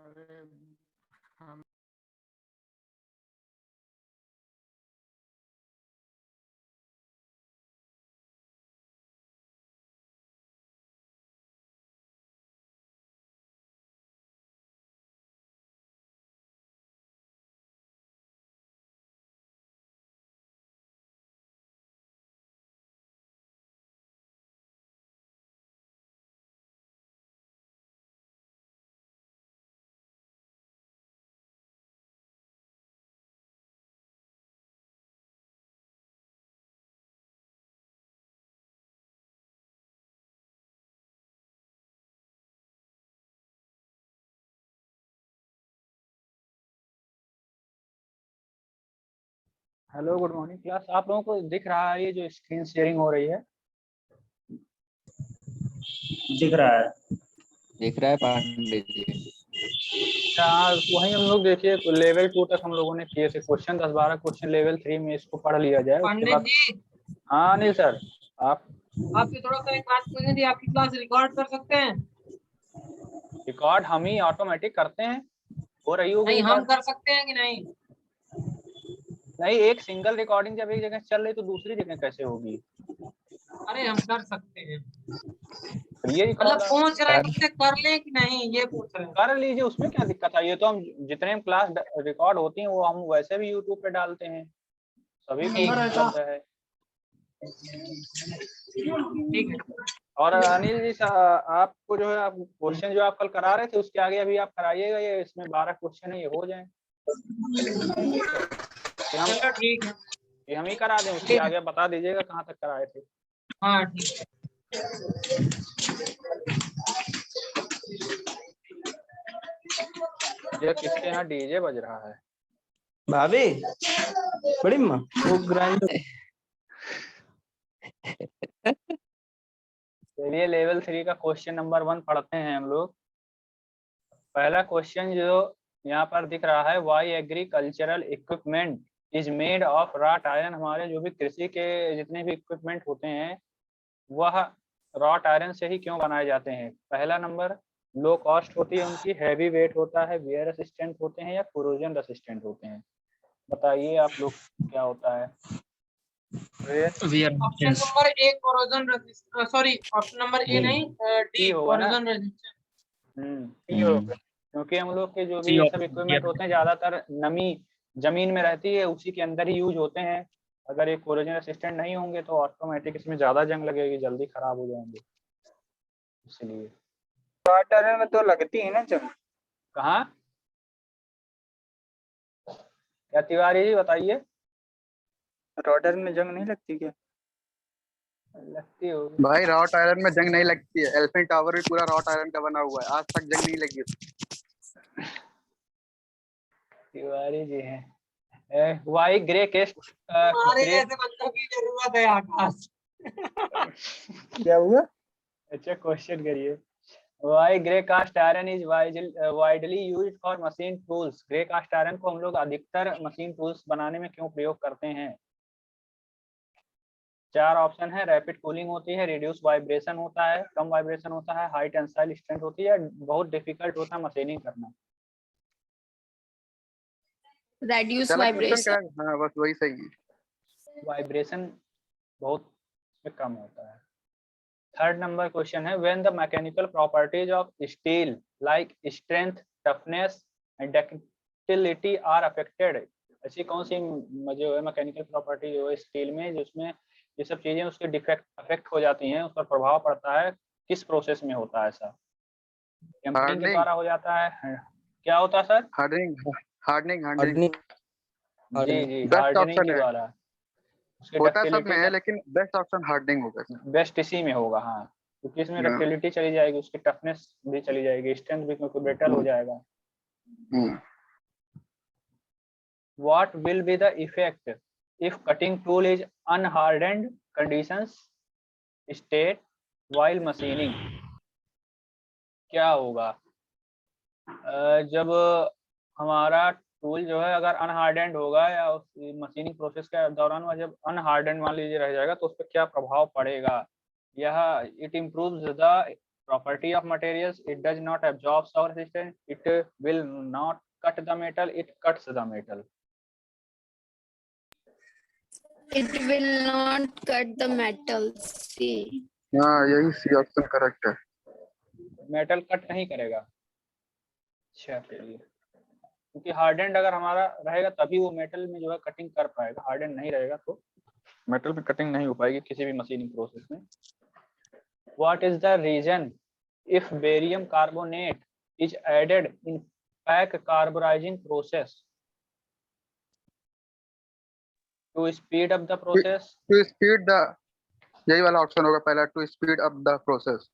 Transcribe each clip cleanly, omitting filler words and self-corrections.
अरे हम hello, good morning class. आप लोगों को दिख रहा है ये जो स्क्रीन शेयरिंग हो रही है? दिख रहा है। दिख रहा है पांडे जी। अच्छा, वही हम लोग देखिए लेवल 2 तक हम लोगों ने किए थे क्वेश्चन। 10-12 क्वेश्चन लेवल 3 में इसको पढ़ लिया जाए, उसके पंडित बाद। जी, हाँ अनिल सर, आप आपसे थोड़ा सा एक बात पूछनी थी। आपकी क्लास रिकॉर्ड कर सकते हैं? रिकॉर्ड हम ही ऑटोमेटिक करते हैं, हो रही होगी नहीं, हम रिकॉर्ड। कर सकते हैं कि नहीं? नहीं, एक सिंगल रिकॉर्डिंग जब एक जगह चल रही तो दूसरी जगह कैसे होगी? अरे हम कर सकते हैं। ये मतलब रिकॉर्ड पूछ रहे हैं तुमसे कर लें कि नहीं, ये पूछ रहे हैं। कर लीजिए, उसमें क्या दिक्कत है? ये तो हम जितने क्लास रिकॉर्ड होती हैं वो हम वैसे भी यूट्यूब पे डालते हैं, सभी को ठीक उपलब्ध है। ठीक है। और अनिल जी आपको जो है, आप क्वेश्चन जो आप कल करा रहे थे उसके आगे अभी आप कराइएगा। ये इसमें 12 क्वेश्चन है, ये हो जाए चलो ठीक है। ये हम ही करा दें, उसके आगे बता दीजिएगा कहाँ तक कराए थे। हाँ ठीक है। ये किसके यहाँ डीजे बज रहा है? भाभी बड़ी माँ वो ग्राइंड। चलिए लेवल 3 का क्वेश्चन नंबर 1 पढ़ते हैं हम लोग। पहला क्वेश्चन जो यहाँ पर दिख रहा है, why agricultural equipment is made of wrought iron. हमारे जो भी कृषि के जितने भी इक्विपमेंट होते हैं वह रॉट आयरन से ही क्यों बनाए जाते हैं? पहला नंबर, लो कॉस्ट होती है उनकी, हैवी वेट होता है, वियर रेसिस्टेंट होते हैं, या कोरोजन रेसिस्टेंट होते हैं। बताइए आप लोग क्या होता है? Option number A corrosion resistance, sorry option number A नहीं, डी होगा ना? Corrosion resistance. क्योंकि हम लोग के जो भी ये सब इक्विपमेंट होते हैं ज्यादातर नमी जमीन में रहती है, उसी के अंदर ही यूज होते हैं। अगर ये कोरोजन रेसिस्टेंट नहीं होंगे तो ऑटोमेटिक इसमें ज्यादा जंग लगेगी, जल्दी खराब हो जाएंगे, इसलिए। वाटर में तो लगती है ना जंग। कहाँ? क्या तिवारी जी बताइए। रॉडर में जंग नहीं लगती क्या? लगती होगी भाई रॉट आयरन में जंग नहीं लगती है। एलिफेंट टावर भी पूरा रॉट आयरन का बना हुआ है, आज तक जंग नहीं लगी उसमें। तिवारी जी हैं। वाई ग्रे केस्ट हमारे ग्रे। जैसे बंदों की जरूरत है आकाश। क्या हुआ? अच्छा क्वेश्चन करिए। Why grey cast iron is widely used for machine tools. Grey cast iron को हम लोग अधिकतर मशीन टूल्स बनाने में क्यों प्रयोग करते हैं? 4 ऑप्शन है। रैपिड कूलिंग होती है, रिड्यूस वाइब्रेशन होता है, कम वाइब्रेशन होता है, हाई टेंसाइल स्ट्रेंथ होती है, बहुत डिफिकल्ट होता है मशीनिंग करना। reduce चलो क्वेश्चन क्या vibration. है? हाँ बस वही सही है। वाइब्रेशन बहुत कम होता है। थर्ड नंबर क्वेश्चन है, when the mechanical properties of steel like strength, toughness and ductility are affected. ऐसी कौन सी जो है मैकेनिकल प्रॉपर्टी जो है स्टील में, जिसमें ये सब चीजें उसके डिफेक्ट अफेक्ट हो जाती हैं, उस पर प्रभाव पड़ता है, किस प्रोसेस में होता है ऐसा? टेम्परिंग के हार्डनिंग। द्वारा हो जाता है। क्या होता है सर? हार्डनिंग हार्डनिंग हार्डनिंग जी जी, बेस्ट हार्डनिंग ऑप्शन के है। द्वारा। उसके होता सब में डक्टिलिटी है लेकिन बेस्ट ऑप्शन हार्डनिंग होगा। बेस्ट इसी में होगा, हाँ, क्योंकि इसमें डक्टिलिटी चली जाएगी, उसकी टफनेस भी चली जाएगी, स्ट्रेंथ भी क्योंकि ब्रिटल हो जाएगा। What will be the effect if cutting tool is unhardened conditions state while machining? क्या होगा जब हमारा टूल जो है अगर अनहार्डेंड होगा, या उस मशीनिंग प्रोसेस के दौरान वह जब अनहार्डेंड मान लीजिए रह जाएगा, तो उस पर क्या प्रभाव पड़ेगा? यह it improves the property of materials, it does not absorb shock resistance, it will not cut the metal, it cuts the metal. It will not cut the metal. See. हाँ यही सी ऑप्शन करेक्ट है। Metal cut नहीं करेगा। अच्छा चलिए, क्योंकि hardened अगर हमारा रहेगा तभी वो मेटल में जो है कटिंग कर पाएगा, हार्डेंड नहीं रहेगा तो मेटल में कटिंग नहीं हो पाएगी किसी भी मशीनिंग प्रोसेस में। What is the reason if barium carbonate is added in pack carburizing process to speed up the process? To speed the, यही वाला ऑप्शन होगा पहला, to speed up the process.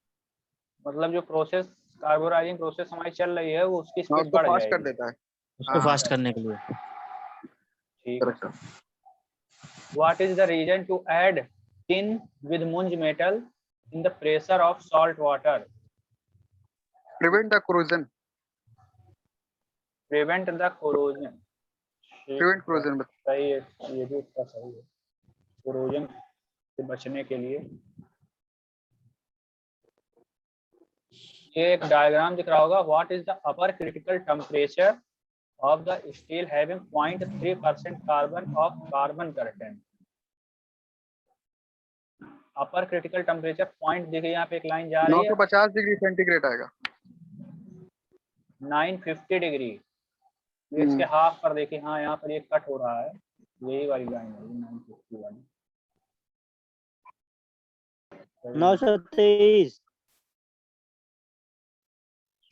मतलब जो प्रोसेस कार्बोराइजिंग प्रोसेस हमारी चल रही है वो उसकी स्पीड उसको बढ़ फास्ट कर जाएगी। देता है। उसको फास्ट करने के लिए। ठीक है। Correct. What is the reason to add tin with munj metal in the pressure of salt water? Prevent the corrosion, Prevent the corrosion. Prevent corrosion। सही है, ये भी इसका सही है, corrosion से बचने के लिए। ये एक डायग्राम दिख रहा होगा। What is the upper critical temperature of the steel having 0.3% carbon of carbon content? Upper critical temperature point देखिए यहाँ पे एक लाइन जा रही है 950 डिग्री सेंटीग्रेड आएगा। 950 डिग्री। इसके हाफ पर देखिए, हाँ यहाँ पर ये कट हो रहा है, यही वाली लाइन है 950 वाली। 923।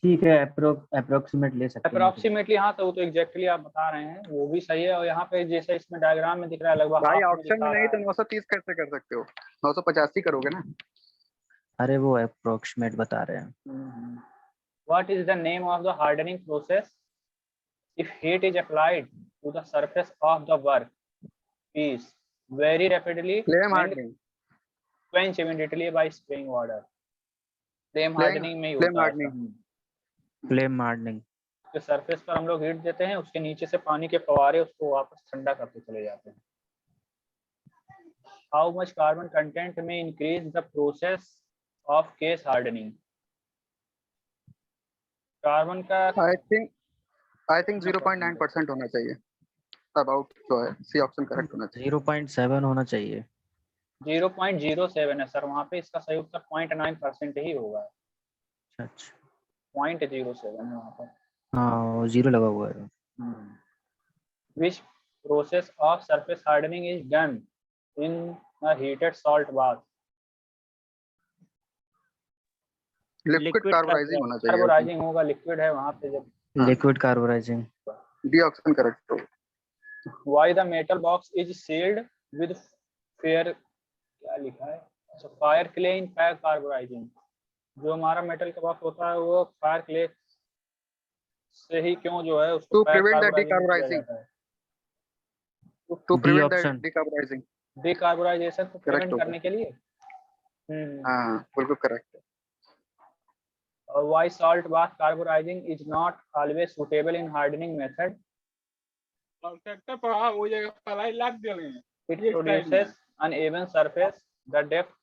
ठीक है, अप्रोक्सीमेट ले सकते हैं। अप्रोक्सीमेटली हाँ, तो वो तो एग्जैक्टली आप बता रहे हैं, वो भी सही है। और यहाँ पे जैसे इसमें डायग्राम में दिख रहा है लगभग भाई half में ऑप्शन दिखा में नहीं रहा तो 930 कैसे कर सकते हो? 985 करोगे ना। अरे वो अप्रोक्सीमेट बता रहे हैं। है। What is the name of the hardening process if heat is applied to the surface of the work piece very rapidly flame and hardening. quench immediately by spraying water? Flame hardening में ही flame होता है hardening। ऐसा। Flame hardening. जो surface पर हम लोग heat देते हैं, उसके नीचे से पानी के फवारे उसको वापस ठंडा करते चले जाते हैं। How much carbon content may increase the process of case hardening? Carbon का आई थिंक 0.9% होना चाहिए। अबाउट जो है सी ऑप्शन करेक्ट होना चाहिए। 0.7 होना चाहिए। 0.07 है सर वहाँ पे, इसका सही उत्तर 0.9% ही होगा। अच्छा 0.07 है वहाँ पर। हाँ, वो 0 लगा हुआ है। Which process of surface hardening is done in a heated salt bath? Liquid carburizing होना चाहिए। कार्बोराइजिंग होगा, लिक्विड है वहाँ पे जब। Liquid carburizing. D option correct हो। Why the metal box is sealed with fair, क्या लिखा है, अच्छा, फायर क्ले इन पैक कार्बोराइजिंग। जो हमारा मेटल का बॉक्स होता है वो फायर क्ले से ही क्यों जो है उसको To pack prevent the carburizing किया decarburizing। जाता है? To prevent the option। Decarburizing. Decarburization को प्रिवेंट होगा। करने के लिए। हाँ बिल्कुल करेक्ट है। Why salt bath carburizing is not always suitable in hardening method? It produces uneven surface. The depth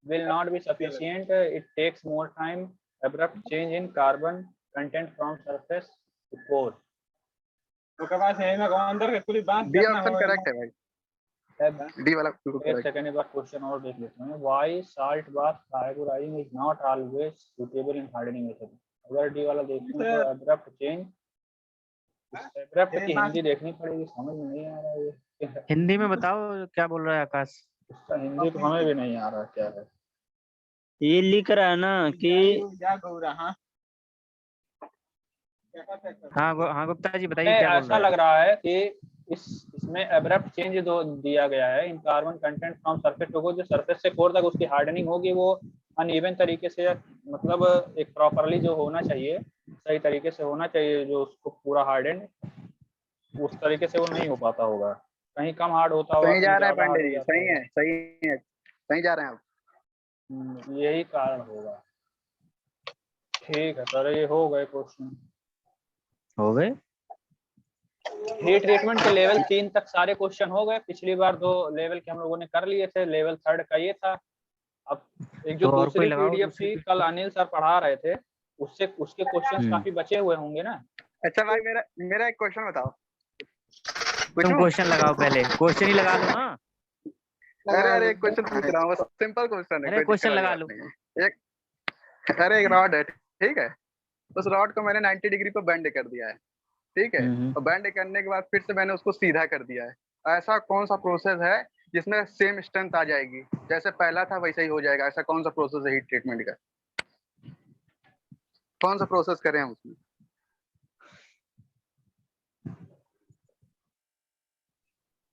will not be sufficient. It takes more time. Abrupt change in carbon content from surface to core. D option correct है भाई। D वाला बिल्कुल एक correct. Second, एक बार question और देख लेते हैं। Why salt bath carburizing is not always suitable in hardening method? अगर डी वाला देखें तो abrupt change, abrupt की हिंदी देखनी पड़ेगी, समझ में नहीं आ रहा है ये। हिंदी में बताओ क्या बोल रहा है आकाश। उसका हिंदी तो हमें भी नहीं आ रहा क्या है। ये लिख रहा है ना कि हाँ गुप्ता जी बताइए क्या बोल ऐसा रहा है। लग रहा है कि इसमें एब्रप्ट चेंज दो दिया गया है in carbon content from surface to core. जो सरफेस से कोर तक उसकी हार्डनिंग होगी वो अनइवन तरीके से, मतलब एक प्रॉपरली जो होना चाहिए, सही तरीके से होना चाहिए, जो उसको पूरा हार्डन उस तरीके से वो नहीं हो पाता होगा। कहीं कम हार्ड होता होगा, सही जा कहीं रहा है ज्यादा हार्ड पांडे हो जी। जाता सही होगा। है सही है सही जा रहे हैं आप। यही कारण होगा। ठीक है सर, ये हो गए क्वेश्चन। हो गए। हीट ट्रीटमेंट के लेवल 3 तक सारे क्वेश्चन हो गए। पिछली बार 2 लेवल के हम लोगों ने कर लिए थे, लेवल 3 का ये था। अब एक जो तो और कोई दूसरी लगाओ, पीडीएफ दूसरी थी कल अनिल सर पढ़ा रहे थे, उससे उसके क्वेश्चंस हम्म। काफी बचे हुए होंगे ना। अच्छा भाई मेरा एक क्वेश्चन बताओ। तुम पूछूं? क्वेश्चन लगाओ, पहले क्वेश्चन ही लगा लो ना। अरे एक क्वेश्चन पूछ रहा हूँ, बस सिंपल क्वेश्चन है, अरे कोई क्वेश्चन दिक्कत वाली लगा बात लो। नहीं है। एक रॉड है, ठीक है, उस रॉड को मैंने 90 डिग्री पर बेंड कर दिया है, ठीक है, और बेंड करने के बाद फिर से मैंने उसको सीधा कर दिया है। ऐसा कौन सा प्रोसेस है जिसमें सेम स्ट्रेंथ आ जाएगी, जैसे पहला था वैसा ही हो जाएगा? ऐसा कौन सा प्रोसेस है हीट ट्रीटमेंट का? कौन सा प्रोसेस करें हम उसमें?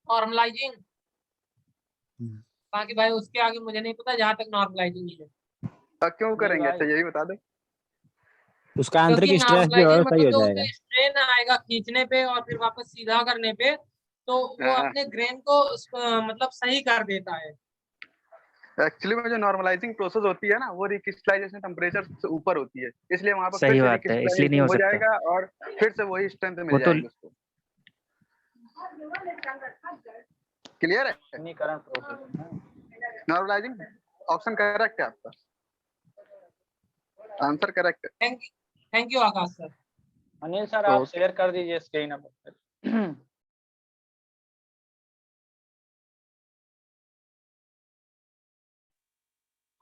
नॉर्मलाइजिंग। हम्म। बाकी भाई उसके आगे मुझे नहीं पता, जहाँ तक नॉर्मलाइजिंग है। क्यों नहीं करेंगे? भाई, अच्छा यही बता दे। उसका आंतरिक क्योंकि स्ट्रेस भी और नॉर्मलाइजिंग सही मतलब हो जो जाएगा। उसमें स्ट्रेन आएगा खींचने पे और फिर वापस सीधा करने पे, तो वो हाँ। अपने ग्रेन को मतलब सही कर देता है। एक्चुअली में जो नॉर्मलाइजिंग प्रोसेस होती है ना, वो रिक्रिस्टलाइजेशन टेम्परेचर से ऊपर होती है, इसलिए वहां पर फिर सही से बात है, इसलिए नहीं रिक्रिस्टलाइजेशन हो हो सकता। जाएगा और फिर से वही स्ट्रेंथ वो मिल तो जाएगी उसको। क्लियर है? समीकरण प्रोसेस है। नॉर्मलाइजिंग ऑप्शन करेक्ट है आपका, आंसर करेक्ट है। Thank you Akash sir. Anil sir आप ओके। शेयर कर दीजिए स्क्रीन अब।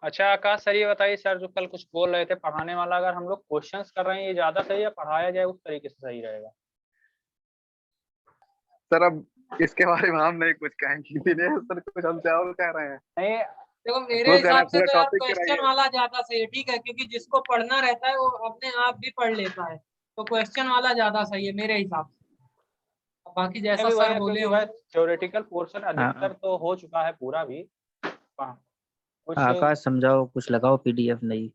अच्छा आकाश सर ये बताइए, सर जो कल कुछ बोल रहे थे पढ़ाने वाला, अगर हम लोग क्वेश्चंस कर रहे हैं ये ज्यादा सही या पढ़ाया जाए उस तरीके से सही रहेगा? सर अब इसके बारे में हम नहीं कुछ कहेंगे, सर कुछ हमसे और कह रहे हैं। नहीं देखो मेरे वो कह रहे हिसाब हैं से पूरा तो यार टॉपिक क्वेश्चन कराइए। वाला ज्यादा सही है, ठीक है, क्योंकि जिसको पढ़ना रहता है वो अपने आप भी पढ़ लेता है, तो क्वेश्चन वाला ज्यादा सही है मेरे हिसाब से। बाकी जैसा अभी वही सर है, बोले क्योंकि हो। भाई थ्योरेटिकल पोर्शन अधिकतर हाँ, तो हो चुका है पूरा भी। हाँ, कुछ आकाश समझाओ, कुछ लगाओ पीडीएफ नहीं।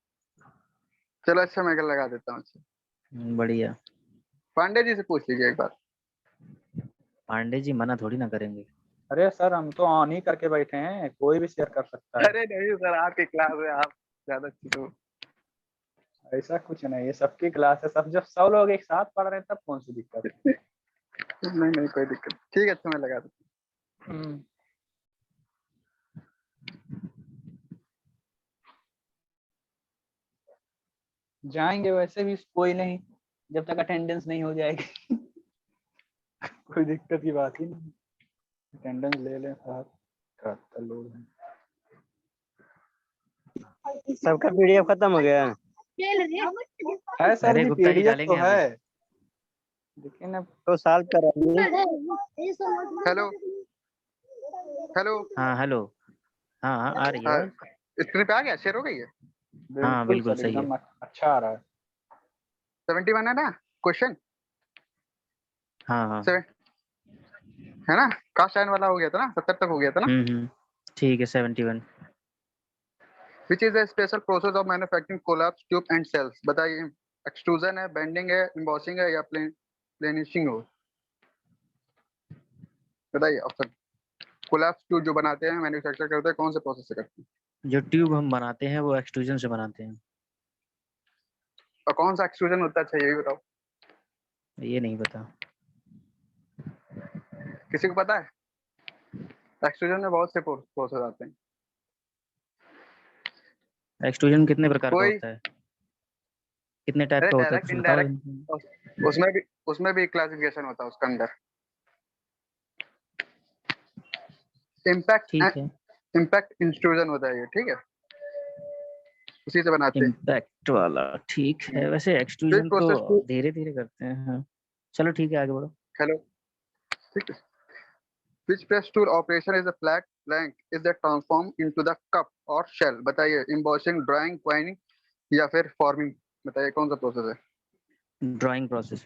चलो अच्छा मैं लगा देता हूँ। अच्छा बढ़िया। पांडे जी से पूछ लीजिए एक बार। पांडे जी मना थोड़ी ना करेंगे। अरे सर हम तो ऑन ही करके बैठे हैं, कोई भी शेयर कर सकता है। अरे नहीं सर, आपकी क्लास है, आप ज्यादा अच्छी तो। ऐसा कुछ नहीं है, सबकी क्लास है, सब जब सब लोग एक साथ पढ़ रहे हैं तब कौन सी दिक्कत है। नहीं कोई दिक्कत, ठीक है अच्छा मैं लगा देता हम्म। जाएंगे वैसे भी कोई नहीं, जब तक अटेंडेंस नहीं हो जाएगी। कोई दिक्कत की बात ही नहीं, अटेंडेंस ले लें साथ, करता लोग हैं। सबका पीडीएफ खत्म हो गया। है सर अरे जी, गुप्ता जी पीडीएफ डालेंगे तो अभी। है, लेकिन अब तो सॉल्व कराइए। Hello hello. हाँ हेलो। हाँ हाँ आ रही है हाँ, आवाज। स्क्रीन पे आ गया, शेयर हो गई है। हाँ बिल्कुल बिल्कुल सर सही है। एकदम अच्छा आ रहा है। 71 है ना क्वेश्चन? हाँ हाँ। है ना? कास्ट आयरन वाला हो गया था ना, 70 तक हो गया था ना? ठीक है 71। Which is the special process of manufacturing collapse tube and shells? बताइए। एक्सट्रूजन है, बेंडिंग है, एम्बॉसिंग है या प्लेनिशिंग हो? बताइए ऑप्शन। कोलैप्स ट्यूब जो बनाते हैं, मैन्युफैक्चर करते हैं, कौन से प्रोसेस से करते हैं? जो ट्यूब हम बनाते हैं वो एक्सट्रूजन से बनाते हैं। और कौन सा एक्सट्रूजन होता है, अच्छा ये भी बताओ। ये नहीं पता। किसी को पता है? एक्सट्रूजन में बहुत से प्रोसेस आते हैं। एक्सट्रूजन कितने प्रकार का कोई होता है? कितने टाइप अरे का होता है डायरेक्ट कुछ बताओ। इनडायरेक्ट, उसमें भी क्लासिफिकेशन होता है उसके अंदर। ठीक है। इम्पैक्ट इंस्ट्रूजन होता है ये, ठीक है, उसी से बनाते हैं। इम्पैक्ट वाला ठीक है। वैसे फिर एक्सट्रूजन तो प्रोसेस टू, धीरे धीरे करते हैं। हाँ। चलो ठीक है आगे बढ़ो। हेलो, ठीक है। Which press tool operation is a flat blank is that transformed into the cup or shell? बताइए। embossing, drawing, quinning या फिर forming? बताइए कौन सा प्रोसेस है? Drawing process.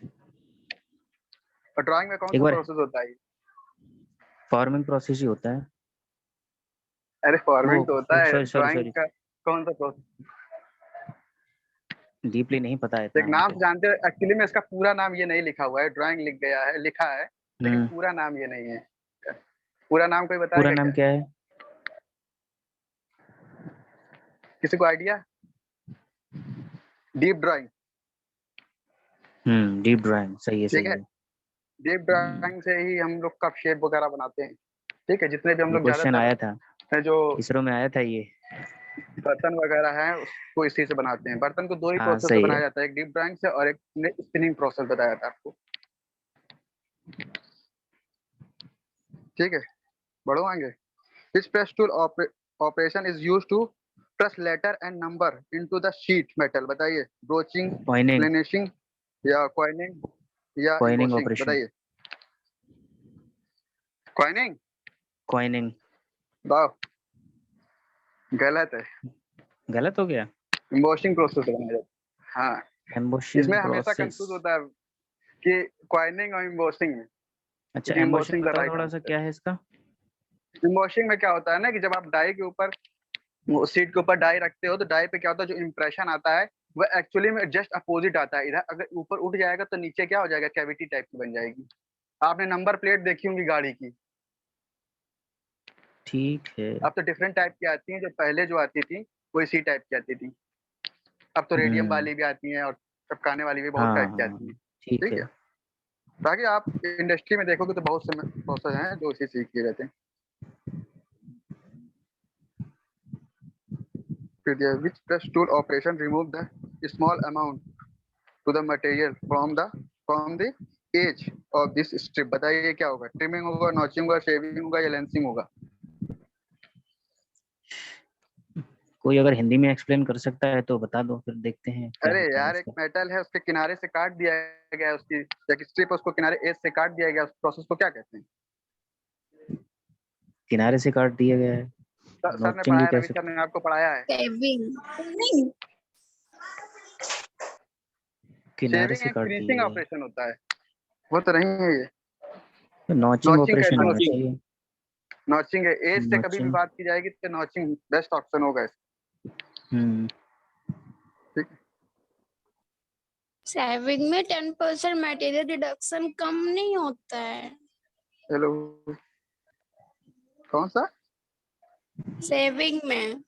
और ड्राइंग में कौन एक सा बार प्रोसेस होता है? फॉर्मिंग प्रोसेस ही होता है। अरे फॉर्मिंग तो होता वो है, सॉरी सॉरी ड्राइंग सॉरी, का कौन सा प्रोसेस? डीपली नहीं पता है एक इतना नाम हमको। जानते हो, एक्चुअली में इसका पूरा नाम ये नहीं लिखा हुआ है, ड्राइंग लिख गया है, लिखा है, लेकिन पूरा नाम ये नहीं है। पूरा नाम कोई पूरा बताएगा नाम क्या? क्या है? किसी को idea? Deep drawing. Deep drawing सही है ठीक सही है, है। डीप ड्राइंग से ही हम लोग कप शेप वगैरह बनाते हैं, ठीक है, जितने भी हम ये लोग क्वेश्चन आया था, ज्यादातर जो इसरो में आया था ये। बर्तन वगैरह है उसको इसी से बनाते हैं। बर्तन को 2 ही हाँ, प्रोसेस से सही बनाया है। जाता है, एक डीप ड्राइंग से और एक स्पिनिंग प्रोसेस बताया जाता है आपको। ठीक है, बढ़ो आगे। Which press tool operation is used to press letter and number into the sheet metal? बताइए, broaching, Coining, plenishing या coining या coining embossing? operation, बताइए। coining? coining। वाह, गलत है, गलत हो गया। embossing प्रोसेस बनाया जाता है। हाँ, एम्बोशिंग इसमें हमेशा प्रोसेस। कंफ्यूज होता है कि coining और embossing में। अच्छा, embossing एम्बोशिंग the बताओ right थोड़ा सा, answer। क्या है इसका? embossing में क्या होता है ना कि जब आप डाई के ऊपर, सीट के ऊपर डाई रखते हो तो डाई पे क्या होता है, जो इम्प्रेशन आता है वो एक्चुअली में जस्ट अपोजिट आता है। इधर अगर ऊपर उठ जाएगा तो नीचे क्या हो जाएगा, कैविटी टाइप की बन जाएगी। आपने नंबर प्लेट देखी होंगी गाड़ी की, ठीक है। अब तो डिफरेंट टाइप की आती हैं, जो पहले जो आती थी वो इसी टाइप की आती थी। अब तो रेडियम वाली भी आती हैं और चिपकाने वाली भी बहुत हाँ टाइप की हाँ, आती हैं। ठीक ठीक है। है, बाकी आप इंडस्ट्री में देखोगे तो बहुत से प्रोसेस हैं जो इसी सीख किए जाते हैं। फिर ये which press tool operation remove the small amount to the material from the edge of this strip? बताइए क्या होगा, ट्रिमिंग होगा, नॉचिंग होगा, शेविंग होगा या लेंसिंग होगा? कोई अगर हिंदी में एक्सप्लेन कर सकता है तो बता दो, फिर देखते हैं क्या अरे होता है यार, एक इसका। मेटल है, उसके किनारे से काट दिया गया है, उसकी एक स्ट्रिप, उसको किनारे एज से काट दिया गया, उस प्रोसेस को क्या कहते हैं? किनारे से काट दिया गया है। सर ने नॉचिंग ही पढ़ाया, कह रवि सर ने आपको पढ़ाया है। Saving. किनारे शेविंग से एक काट फिनिशिंग दिया ऑपरेशन होता है, वो तो नहीं है ये। गया। नॉचिंग नॉचिंग ऑपरेशन कहते होना हैं, चाहिए। नॉचिंग है। एज से कभी भी नॉचिंग। बात की जाएगी तो नॉचिंग बेस्ट ऑप्शन होगा इसका। ठीक है, Saving में 10% material reduction कम नहीं होता है। हेलो, कौन सा? सेविंग में,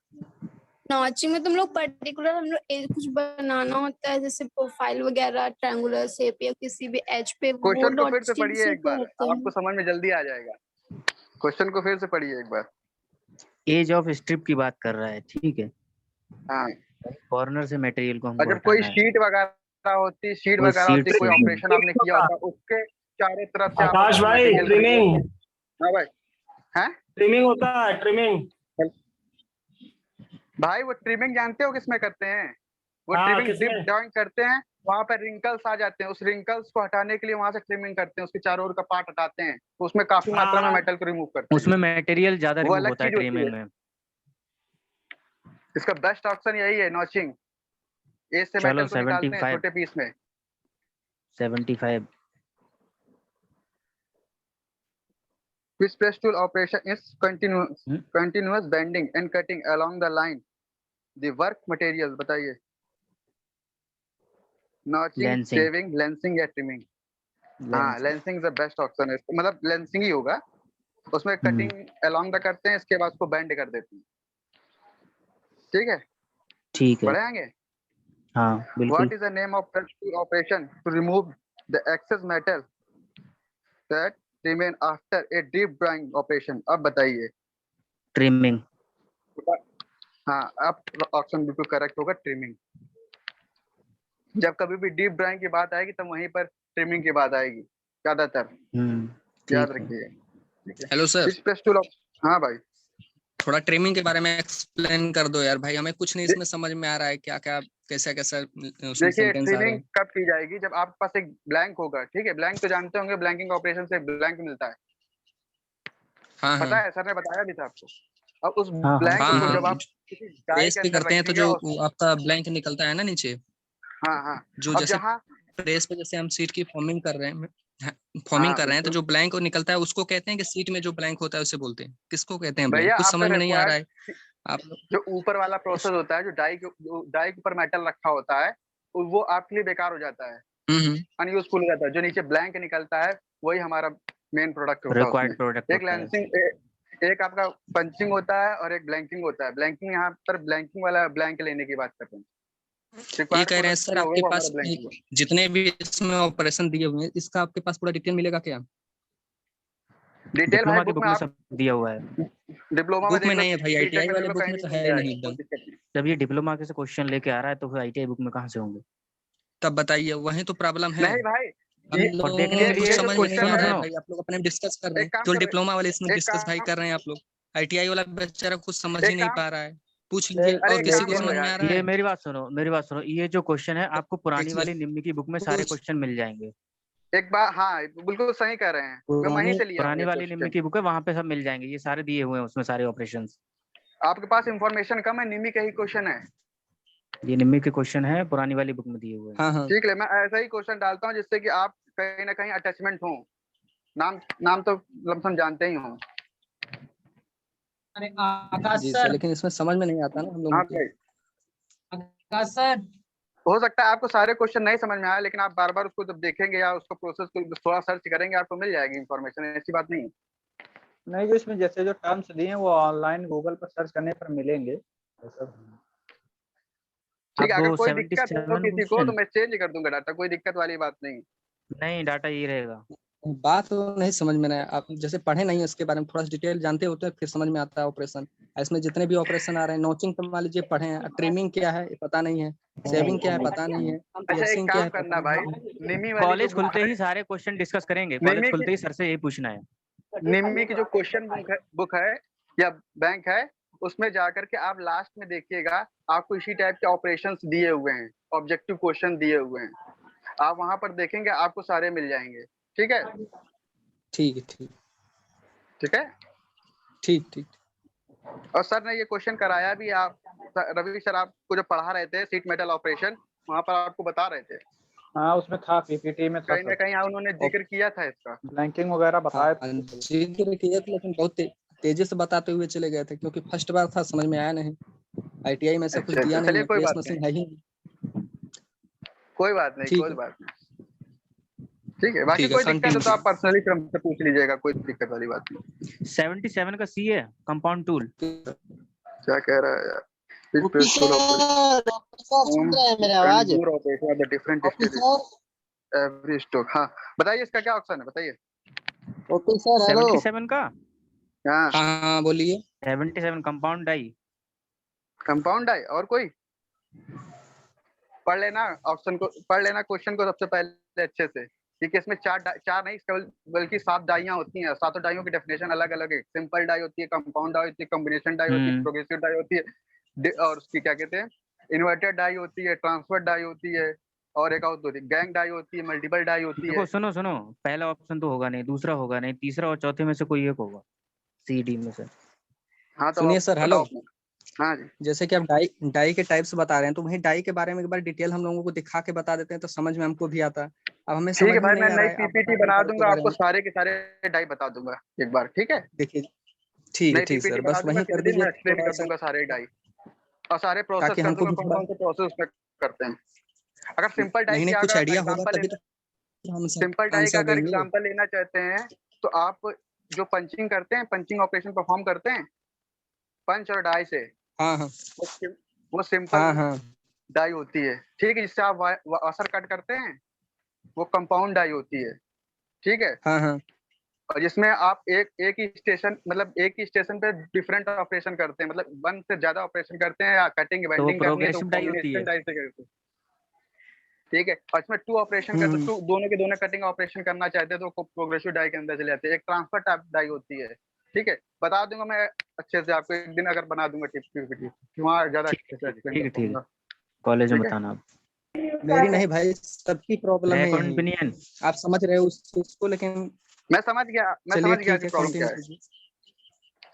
नॉचिंग में तुम लोग पर्टिकुलर, हम लोग कुछ बनाना होता है जैसे प्रोफाइल वगैरह, ट्रायंगुलर शेप या किसी भी एज पे, वो क्वेश्चन को फिर से नॉचिंग पढ़िए से एक बार, करते आपको हैं। समझ में जल्दी आ जाएगा। क्वेश्चन को फिर से पढ़िए एक बार। एज ऑफ स्ट्रिप की बात कर रहा है, ठीक है। हाँ, कॉर्नर से मटेरियल को और हमको जब कोई हटाना है। शीट वगैरह होती, शीट कोई वगैरह सीट होती, कोई से ऑपरेशन आपने किया होता, उसके चारों तरफ से आप आकाश अपना भाई, मटेरियल ट्रिमिंग हाँ भाई, हैं ट्रिमिंग होता है, ट्रिमिंग। भाई वो ट्रिमिंग जानते हो किसमें करते हैं? वो हाँ, ट्रिमिंग किसमें? डिप ड्राइंग करते हैं, वहां पर रिंकल्स आ जाते हैं, उस रिंकल्स को हटाने के लिए वहां से ट्रिमिंग करते हैं, उसके चारों ओर का पार्ट हटाते हैं, तो उसमें काफी मात्रा में हाँ। मेटल को रिमूव करते हैं। उसमें मटेरियल ज्यादा वो रिमूव अलग होता है चीज होती ट्रिमिंग है। में। इसका बेस्ट ऑप्शन यही है, नॉचिंग। एज से चलो मेटल को निकालते हैं 75 छोटे पीस में। 75। Which press tool operation is continuous Hmm? continuous bending and cutting along the line the work materials? बताइए, नॉचिंग, लेंसिंग। शेविंग, लेंसिंग या ट्रिमिंग? हाँ, lensing is the best option है, मतलब लेंसिंग ही होगा। उसमें कटिंग अलोंग द करते हैं, इसके बाद उसको बेंड कर देते हैं। ठीक है, ठीक है। बढ़ाएंगे। हाँ बिल्कुल। What is the name of press tool operation to remove the excess metal that remain after a deep drying operation? अब बताइए। ट्रिमिंग। हाँ, अब ऑप्शन बिल्कुल करेक्ट होगा, ट्रिमिंग। जब कभी भी डीप ड्राइंग की बात आएगी तब वहीं पर ट्रिमिंग की बात आएगी ज्यादातर, याद रखिए। Hello sir, Which press tool हाँ भाई, थोड़ा ट्रिमिंग के बारे में एक्सप्लेन कर दो यार भाई, हमें कुछ नहीं इसमें समझ में आ रहा है, क्या क्या कैसा कैसा उसमें देखिए सेंटेंस आ रहे ट्रिमिंग हैं। कब की जाएगी, जब आपके पास एक ब्लैंक होगा। ठीक है, ब्लैंक तो जानते होंगे, ब्लैंकिंग ऑपरेशन से ब्लैंक मिलता है, हाँ पता हाँ है, सर ने बताया भी था आपको। अब उस हाँ, ब्लैंक हाँ को हाँ, जब आप किसी डाई प्रेस के पे अंदर करते हैं तो रखेंगे जो और आपका ब्लैंक निकलता है ना नीचे, हाँ हाँ, जो अब जैसे जहाँ प्रेस पे जैसे हम सीट की फॉर्मिंग कर रहे हैं, हाँ कर रहे हैं, तो बिल्कुल जो ब्लैंक निकलता है उसको कहते हैं कि सीट में जो ब्लैंक होता है उसे बोलते हैं, किसको कहते हैं ब्लैंक? भैया, कुछ आपका समझ में नहीं आ रहा रिक्वायर्ड है आप जो ऊपर वाला प्रोसेस होता है, जो डाई के ऊपर मेटल रखा होता है, वो आपके लिए बेकार हो जाता है, अनयूजफुल हो जाता है। जो नीचे ब्लैंक निकलता है वही हमारा मेन प्रोडक्ट होता है। रिक्वायर्ड प्रोडक्ट एक होता है। लेंसिंग, एक आपका पंचिंग होता है और एक ब्लैंकिंग होता है। ब्लैंकिंग यहाँ पर ब्लैंकिंग वाला ब्लैंक लेने की बात करते हैं। ये कह रहे हैं सर आपके पास जितने भी इसमें ऑपरेशन दिए हुए हैं, इसका आपके पास पूरा डिटेल मिलेगा क्या? डिटेल भाई डिप्लोमा की बुक बुक में में आप सब दिया हुआ है। डिप्लोमा में बुक में देख लो, नहीं है भाई, बीटेक आईटीआई में वाले देख लो, बुक कहीं में भी तो मिल है जाएगा, नहीं कोई एकदम। दिक्कत नहीं। जब ये डिप्लोमा के से क्वेश्चन लेके आ रहा है तो फिर आईटीआई बुक में कहाँ से होंगे? तब बताइए, वही तो प्रॉब्लम है। नहीं भाई, हम ये और लोगों देखने को के कुछ लिए जो समझ में नहीं क्वेश्चन आ रहा है सुनो भाई, आप लोग अपने डिस्कस कर रहे एक हैं, काम जो करो, डिप्लोमा वाले इसमें एक डिस्कस भाई काम कर रहे हैं आप लोग। आईटीआई वाला बेचारा कुछ समझ ही एक नहीं काम पा रहा है, पूछ ले लीजिए, अरे और एक किसी काम को करो समझ में यार, आ रहा ये है? मेरी बात सुनो, ये जो क्वेश्चन है आपको पुरानी देखिए, वाली निम्न की बुक में सारे कुछ क्वेश्चन मिल जाएंगे। एक बार, हाँ बिल्कुल सही कह रहे हैं, मैं वहीं से लिया हूँ पुरानी ये वाली निम्न क्वेश्चन। की बुक है, वहां पे सब मिल जाएंगे, ये सारे दिए हुए हैं उसमें सारे ऑपरेशंस। आपके पास इंफॉर्मेशन कम है, निमी का ही क्वेश्चन है। ये निम्न के क्वेश्चन है, पुरानी वाली बुक में दिए हुए हैं। हाँ हाँ ठीक है, मैं ऐसा ही क्वेश्चन डालता हूँ जिससे कि आप कहीं ना कहीं अटैचमेंट हो। नाम तो लमसम जानते ही हो। अरे आकाश जी सर, सर, लेकिन इसमें समझ में नहीं आता ना हम लोगों हाँ को। भाई, आकाश सर, हो सकता है आपको सारे क्वेश्चन नहीं समझ में आए, लेकिन आप बार बार उसको जब देखेंगे या उसको प्रोसेस को थोड़ा सर्च करेंगे, आपको मिल जाएगी इन्फॉर्मेशन, ऐसी बात नहीं है। नहीं, जो इसमें जैसे जो टर्म्स दिए हैं वो ऑनलाइन गूगल पर सर्च करने पर मिलेंगे ऐसा। ठीक है, अब अगर वो कोई दिक्कत हो 77 किसी को तो क्वेश्चन मैं चेंज कर दूंगा डाटा, कोई दिक्कत वाली बात नहीं। नहीं, डाटा ये रहेगा। बात तो नहीं समझ में आया, आप जैसे पढ़े नहीं है उसके बारे में, थोड़ा सा डिटेल जानते होते हैं फिर समझ में आता है ऑपरेशन। इसमें जितने भी ऑपरेशन आ रहे हैं, नोचिंग तो मान लीजिए पढ़े हैं, ट्रिमिंग क्या है ये पता नहीं है, सेविंग क्या है पता नहीं है, अच्छा एक पियर्सिंग क्या काम है पता करना भाई, नहीं है। निमी वाली जो कॉलेज बुक खुलते है, ही सारे क्वेश्चन डिस्कस करेंगे, कॉलेज निमी खुलते की ही सर से यही पूछना है। निम्मी की जो क्वेश्चन बुक है या बैंक है, उसमें जाकर के आप लास्ट में देखिएगा, आपको इसी टाइप के ऑपरेशंस दिए हुए हैं, ऑब्जेक्टिव क्वेश्चन दिए हुए हैं, आप वहां पर देखेंगे, आपको सारे मिल जाएंगे। ठीक है, ठीक है, ठीक ठीक है। ठीक ठीक। और सर ने ये क्वेश्चन कराया भी, आप रवि सर आपको जो पढ़ा रहे थे सीट मेटल ऑपरेशन, वहां पर आपको बता रहे थे, हाँ, उसमें था, पीपीटी में था कहीं ना सब, कहीं उन्होंने जिक्र किया था इसका। ब्लैंकिंग वगैरह बताए हाँ थे। जिक्र किया था, लेकिन बहुत तेजी से बताते हुए चले गए थे, क्योंकि फर्स्ट बार था, समझ में आया नहीं। आईटीआई में ऐसा कुछ अच्छा दिया अच्छा, नहीं चलिए है, कोई पीएस बात नहीं, मशीन है ही नहीं। कोई बात नहीं, ठीक कोई है, बात नहीं। ठीक है, बाकी ठीक है, कोई दिक्कत है तो कंटिन्यू। आप पर्सनली हमसे पूछ लीजिएगा, कोई दिक्कत वाली बात नहीं। 77 का सी है, कंपाउंड टूल। क्या कह रहा है यार? Which okay principle of sir, सुन रहे हैं मेरी आवाज? and more operation at the different okay stages sir, every stock। हाँ बताइए, इसका क्या ऑप्शन है, बताइए। Okay sir, hello. 77 का हाँ, हाँ बोलिए। 77 कंपाउंड डाई। कंपाउंड डाई, और कोई? पढ़ लेना ऑप्शन को, पढ़ लेना क्वेश्चन को सबसे पहले अच्छे से, क्योंकि इसमें चार नहीं बल्कि 7 डाइयां होती हैं। 7 डाइयों की डेफिनेशन अलग अलग है। सिंपल डाई होती है, कंपाउंड डाई होती है, कॉम्बिनेशन डाई होती है, प्रोग्रेसिव डाई होती है, और उसकी क्या कहते हैं, इन्वर्टेड डाई होती है, ट्रांसफर डाई होती है, और एक और होती है गैंग डाई होती है, मल्टीपल डाई होती देखो है। सुनो सुनो, पहला ऑप्शन तो होगा नहीं, दूसरा होगा नहीं, तीसरा और चौथे में से कोई एक होगा, सी डी में से। हाँ तो सुनिए आप सर, हेलो। बताओ अपना। हाँ जी, जैसे कि आप डाई के टाइप्स बता रहे हैं, तो वही डाई के बारे में एक बार डिटेल हम लोगों को दिखा के बता देते हैं, तो समझ में हमको भी आता है। अब हमें ठीक समझ है में भाई, मैं नहीं आ नई रहा है, आप पीपीटी बता दीजिए बना डाई के दूंगा, बारे आपको में। सारे के सारे डाई बता दूंगा एक बार, ठीक है। देखिए, ठीक है नई ठीक पीपीटी सर, बना बस दूंगा, वही कर किसी दिन दीजिए मैं एक्सप्लेन थोड़ा कर सा, दूंगा सारे डाई, और सारे प्रोसेस ताकि कर हमको दूंगा, भी कौन थोड़ा, कौन से प्रोसेस उसमें करते हैं। अगर सिंपल डाई नहीं की नहीं कुछ अगर आइडिया होगा एग्जांपल तभी तो हम सिंपल डाई का आंसर अगर देंगे। एग्जांपल लेना चाहते हैं, तो आप जो पंचिंग करते हैं, पंचिंग ऑपरेशन परफॉर्म करते हैं पंच और डाई से, हाँ हाँ वो सिंपल हाँ हाँ डाई होती है। ठीक है, जिससे आप असर कट करते हैं, वो कंपाउंड डाई होती है। ठीक है, हाँ हाँ और जिसमें आप एक ही स्टेशन, मतलब एक ही स्टेशन पे डिफरेंट ऑपरेशन करते हैं, मतलब 1 से ज्यादा ऑपरेशन करते हैं, या कटिंग तो वो वेल्डिंग करनी है तो प्रोग्रेसिव डाई होती कॉम्बिनेशन है। डाई से करते हैं। ठीक है, और इसमें 2 ऑपरेशन करते हैं, दोनों के दोनों कटिंग ऑपरेशन करना चाहते हैं तो प्रोग्रेसिव डाई के अंदर चले जाते हैं। एक ट्रांसफर टाइप डाई होती है। ठीक है, बता दूंगा मैं अच्छे से आपको, एक दिन अगर बना दूंगा टिप वहाँ ज्यादा अच्छे से एक्सप्लेन कर ठीक है, पाऊंगा। कॉलेज में ठीक है, बताना आप। मेरी नहीं भाई, सबकी प्रॉब्लम है यही, ओपिनियन। आप समझ रहे हो उस चीज को, लेकिन मैं समझ गया चलिए कि ठीक है, प्रॉब्लम क्या कंटिन्यू है। कीजिए।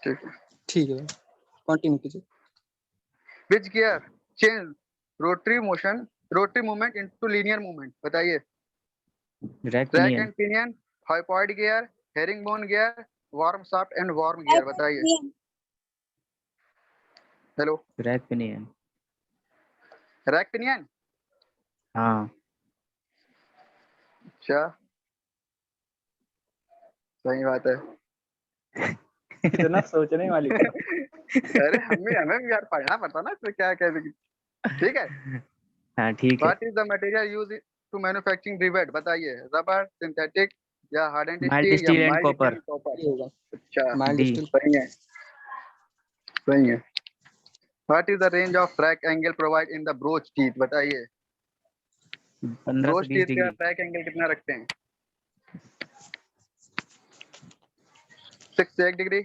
ठीक है, ठीक है, कंटिन्यू कीजिए। Which gear change rotary movement into linear movement, बताइए। Rack rack pinion. And pinion, hypoid gear, herringbone gear, worm shaft and worm gear, बताइए। Hello, rack pinion. Rack pinion, हाँ। अच्छा सही बात है। इतना सोचने वाली अरे हमें भी यार पढ़ना पड़ता ना, तो क्या कह देगी। ठीक है, हाँ ठीक है। What is the material use to manufacturing rivet, बताइए। रबर, सिंथेटिक, या हार्डेंड Mild स्टील steel या and mild copper. Steel copper? ये होगा अच्छा माइल्ड D. स्टील। सही है, सही है। What is the range of track angle provide in the broach teeth? बताइए 15 ब्रोच से 20 टीथ का डिग्री। ट्रैक एंगल कितना रखते हैं? 6 से 1 डिग्री,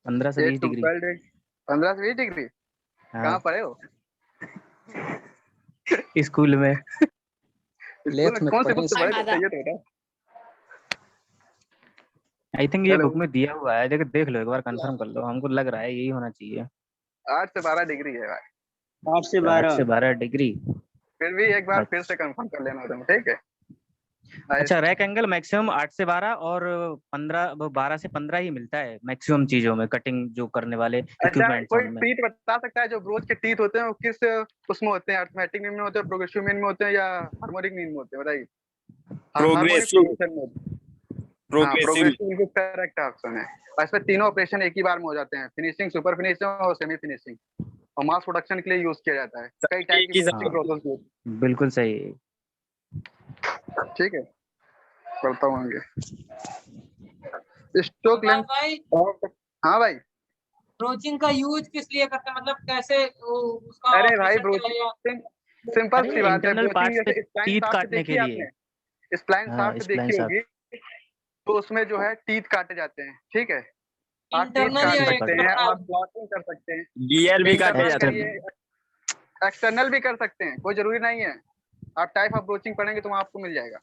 15 से 20 8 to डिग्री। 12 डिग्री, 15 से 20 डिग्री। कहाँ हाँ, पढ़े हो? स्कूल में। स्कूल में में कौन से पढ़े बुक से पढ़े थे? 18। ये तो बताओ। आई थिंक ये हेलो, बुक में दिया हुआ है, देख लो एक बार कंफर्म कर लो, हमको लग रहा है यही होना चाहिए। 8 से 12 डिग्री है भाई। 8 से 8 से 12। 12 डिग्री। फिर भी एक बार फिर से कंफर्म कर लेना तुम, ठीक है? अच्छा, रैक एंगल मैक्सिमम 8 से 12 और 12 से 15 ही मिलता है मैक्सिमम चीजों में, कटिंग जो करने वाले अच्छा, इक्विपमेंट्स कोई में। टीथ बता सकता है जो ब्रोच के टीथ होते हैं वो किस उसमें होते हैं? अर्थमेटिक मीन में होते हैं, प्रोग्रेसिव मीन में होते हैं या हार्मोनिक मीन में होते हैं? बताइए। हार्मोनिक प्रोग्रेशन में होते हैं। हाँ, प्रोग्रेसिव बिल्कुल करेक्ट ऑप्शन है। और इसमें तीनों ऑपरेशन एक ही बार में हो जाते हैं, फिनिशिंग, सुपर फिनिशिंग और सेमी फिनिशिंग, और मास प्रोडक्शन के लिए यूज किया जाता है। कई टाइप की प्रोडक्शन प्रोसेस होती बिल्कुल सही है। है, ठीक है? करता हूँ आगे। Stroke length. भाई हाँ भाई। ब्रोचिंग का यूज किस लिए करते हैं, मतलब कैसे उसका अरे भाई operation क्या है? ब्रोचिंग सिंपल सी बात है। इंटरनल ब्रोचिंग पार्ट्स पे जैसे स्प्लाइन टीथ शाफ्ट काटने के देखी लिए। आपने? स्प्लाइन हाँ, शाफ्ट स्प्लाइन देखी शाफ्ट। होगी, तो उसमें जो है टीथ काटे जाते हैं, ठीक है? आप टीथ इंटरनल काट या सकते हैं, एक्सटर्नल? आप ब्लॉकिंग कर सकते हैं, गियर भी काटे इंटरनल जाते हैं। करिए, एक्सटर्नल भी कर सकते हैं, कोई जरूरी नहीं है। आप टाइप ऑफ ब्रोचिंग पढ़ेंगे तो वहाँ आपको मिल जाएगा।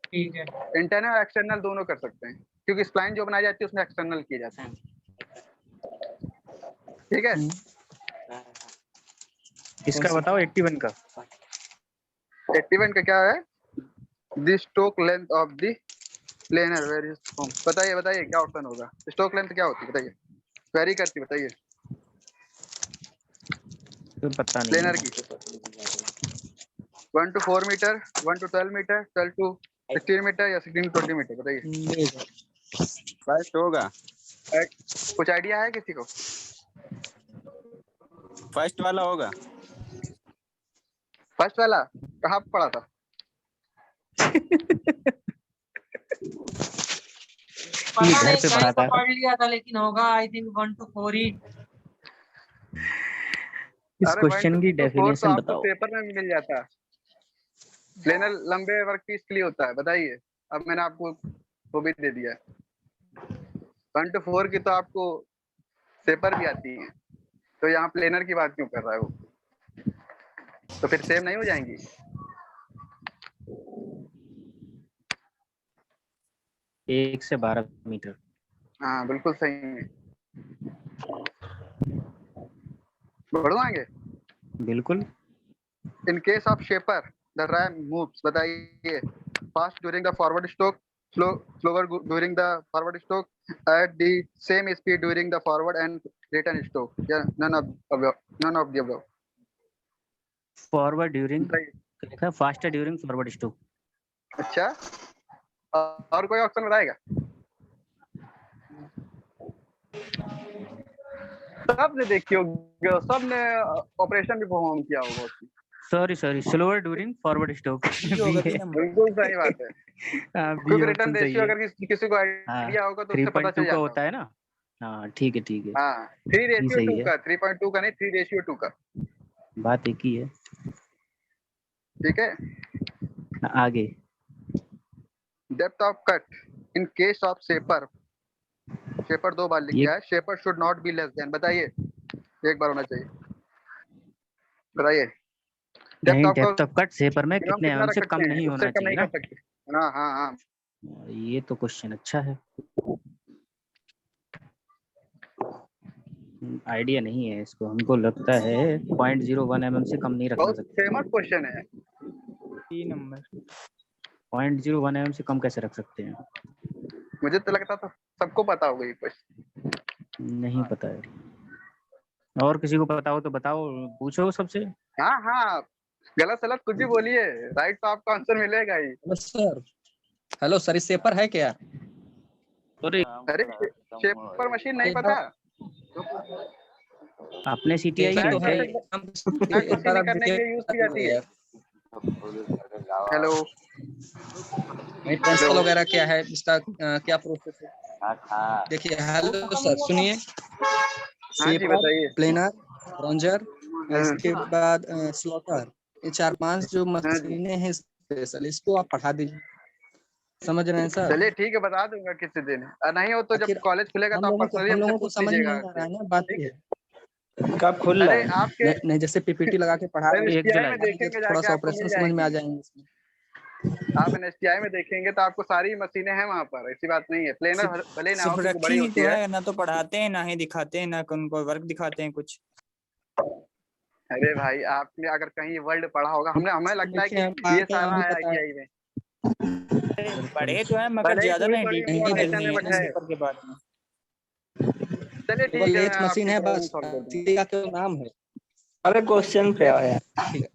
ठीक है, इंटरनल एक्सटर्नल दोनों कर सकते हैं, क्योंकि स्प्लाइन जो बनाई जाती है उसमें एक्सटर्नल किए जाते हैं, ठीक है? इसका बताओ 81 का। 81 का क्या है? The stroke length of the planar very from. बताइए बताइए क्या ऑप्शन होगा? स्ट्रोक लेंथ क्या होती है बताइए? वेरी करती है, बताइए तो पता नहीं प्लेनर है। की। 1 to 4 metre, 1 to 12 metre, 12 to 16 metre या 16 to 20 मीटर? बताइए। फर्स्ट होगा, कुछ आइडिया है किसी को? फर्स्ट वाला होगा। फर्स्ट वाला कहाँ पढ़ा था? पता ये घर नहीं पे कहीं पढ़ा तो था। पढ़ लिया था, लेकिन होगा आई थिंक 1 to 4 ही। इस अरे 1 क्वेश्चन की to 4 तो डेफिनेशन आपको बताओ। पेपर में भी मिल जाता है। प्लेनर लंबे वर्क पीस के लिए होता है, बताइए। अब मैंने आपको वो भी दे दिया है। 1 to 4 की तो आपको पेपर भी आती है, तो यहाँ प्लेनर की बात क्यों कर रहा है वो? तो फिर सेम नहीं हो जाएंगी? एक से 12 मीटर। हाँ बिल्कुल सही है। बढ़ो आगे। बिल्कुल। In case of shaper, the ram moves. बताइए। Fast during the forward stroke, slower during the forward stroke, at the same speed during the forward and return stroke. Yeah, none of the above. Forward during बताइए। लिखा, faster during forward stroke. अच्छा, और कोई option बताएगा? सबने देखी होगी, सबने ऑपरेशन भी परफॉर्म किया होगा उसकी। Sorry slower during forward stroke. बिल्कुल सही बात है। क्विक रिटर्न रेशियो अगर किसी को आइडिया होगा तो उससे पता चल 3.2 का जाता होता है ना। हाँ ठीक है। हाँ, 3:2 सही है। का, 3.2 का नहीं, 3:2 का। बात एक ही है। ठीक है, आगे। Depth of cut in case of shaper. Shaper 2 बार लिख ये गया है। Shaper should not be less than. बताइए, एक बार होना चाहिए। बताइए। डेप्थ ऑफ कट शेपर में कितने कितना एमएम रख से सकते कम हैं? नहीं उससे होना कम चाहिए नहीं ना। कर सकते। हाँ हाँ हाँ, ये तो क्वेश्चन अच्छा है। आइडिया नहीं है इसको, हमको लगता है 0.01 mm से कम नहीं रख बहुत सकते। फेमस क्वेश्चन है। 3 नंबर 0.01 mm से कम कैसे रख सकते हैं? मुझे तो लगता था सबको पता होगा ये क्वेश्चन। नहीं पता है। और किसी को पता हो तो बताओ, पूछो सबसे। हाँ हाँ, गलत सलत कुछ भी बोलिए, राइट तो आपको आंसर मिलेगा ही। हेलो सर, इस शेपर है क्या? अरे अरे शेपर मशीन नहीं पता? आपने सीटीआई देखी तो है। कुछ करने के लिए यूज की जाती है। हेलो, नहीं ट्रांसफर वगैरह क्या है इसका क्या प्रोसेस है? देखिए हेलो सर सुनिए, हाँ जी शेपर, बताइए। प्लेनर, ब्रॉन्जर, हाँ। इसके बाद स्लॉटर, ये 4-5 जो हाँ जी। मशीनें हैं स्पेशल, इसको आप पढ़ा दीजिए। समझ रहे हैं सर? चलिए ठीक है, बता दूंगा किसी दिन। नहीं हो तो जब आखिर कॉलेज खुलेगा तो आप पर्सनली हम हमसे लोगों को पूछ समझ में लीजिएगा नहीं आ आके। रहा है ना, बात ठीक ये है। है। कब खुल रहा अरे है? आपके नहीं जैसे पीपीटी लगा के पढ़ा रहे हैं, 1 एनएसटीआई जुलाई में पढ़ा दीजिए देखेंगे तो थोड़ा जाके सा आपको ऑपरेशन मिल समझ में आ जाएगी। जाएंगे इसमें। आप एनएसटीआई में देखेंगे तो आपको सारी मशीनें हैं वहाँ पर, ऐसी बात नहीं है। प्लेनर भले ना हो सिर्फ क्योंकि रखी बड़ी ही होती तो है। है, ना तो पढ़ाते हैं ना ही दिखाते हैं, ना उनको वर्क दिखाते हैं कुछ। अरे भाई आपने अगर कहीं वर्ल्ड पढ़ा होगा, हमें लगता है देखिए हम कि ये आगे सारा अभी है बताए आईटीआई में। पढ़े तो है मगर भले ही ज्यादा थोड़ी नहीं, थोड़ी डिटेल इंफॉर्मेशन नहीं है है बट ना है। पेपर के बाद में। चलिए केवल ठीक है, मैं लेथ मशीन आपकी है प्रॉब्लम बस, सॉल्व कर दूंगा। सीधी का केवल नाम है। अरे क्वेश्चन पे आया। ठीक है,